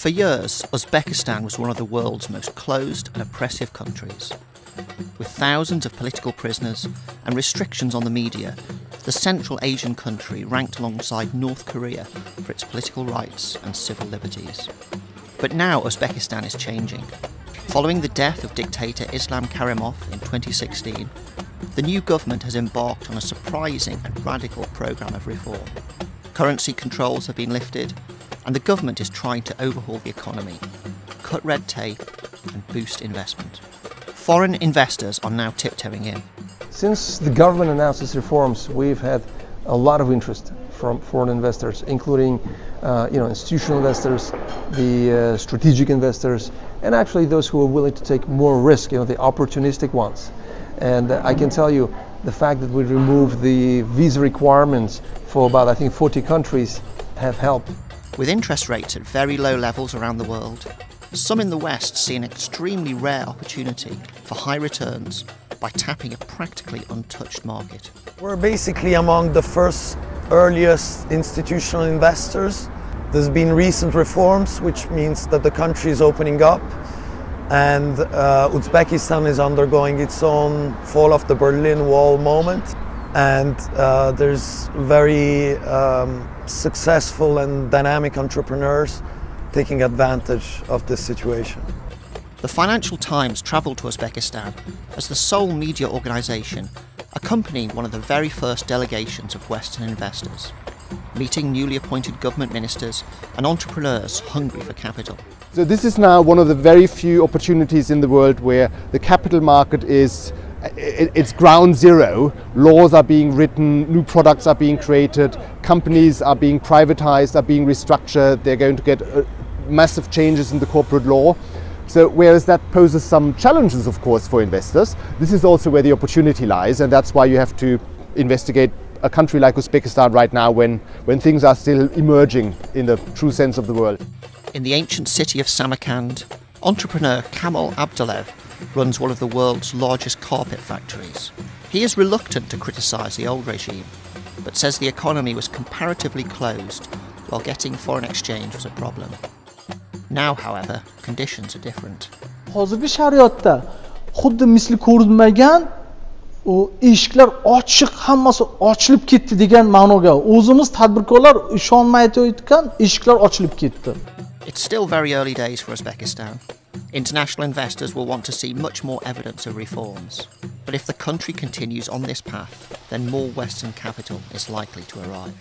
For years, Uzbekistan was one of the world's most closed and oppressive countries. With thousands of political prisoners and restrictions on the media, the Central Asian country ranked alongside North Korea for its political rights and civil liberties. But now Uzbekistan is changing. Following the death of dictator Islam Karimov in 2016, the new government has embarked on a surprising and radical programme of reform. Currency controls have been lifted, and the government is trying to overhaul the economy, cut red tape and boost investment. Foreign investors are now tiptoeing in. Since the government announced its reforms, we've had a lot of interest from foreign investors, including institutional investors, the strategic investors, and actually those who are willing to take more risk, the opportunistic ones. And I can tell you, the fact that we removed the visa requirements for about, 40 countries have helped. With interest rates at very low levels around the world, some in the West see an extremely rare opportunity for high returns by tapping a practically untouched market. We're basically among the earliest institutional investors. There's been recent reforms, which means that the country is opening up, and Uzbekistan is undergoing its own fall of the Berlin Wall moment, and there's very successful and dynamic entrepreneurs taking advantage of this situation. The Financial Times travelled to Uzbekistan as the sole media organisation accompanying one of the very first delegations of Western investors, meeting newly appointed government ministers and entrepreneurs hungry for capital. So this is now one of the very few opportunities in the world where the capital market it's ground zero. Laws are being written, new products are being created, companies are being privatized, are being restructured, they're going to get massive changes in the corporate law. So whereas that poses some challenges, of course, for investors, this is also where the opportunity lies, and that's why you have to investigate a country like Uzbekistan right now when things are still emerging in the true sense of the word. In the ancient city of Samarkand, entrepreneur Kamal Abdulev runs one of the world's largest carpet factories. He is reluctant to criticise the old regime, but says the economy was comparatively closed while getting foreign exchange was a problem. Now, however, conditions are different. Hozirgi shariatda xuddi misli ko'rilmagan eshiklar ochiq, hammasi ochilib ketdi degan ma'noga o'zimiz tadbirkorlar ishonmay aytayotgan eshiklar ochilib ketdi. It's still very early days for Uzbekistan. International investors will want to see much more evidence of reforms. But if the country continues on this path, then more Western capital is likely to arrive.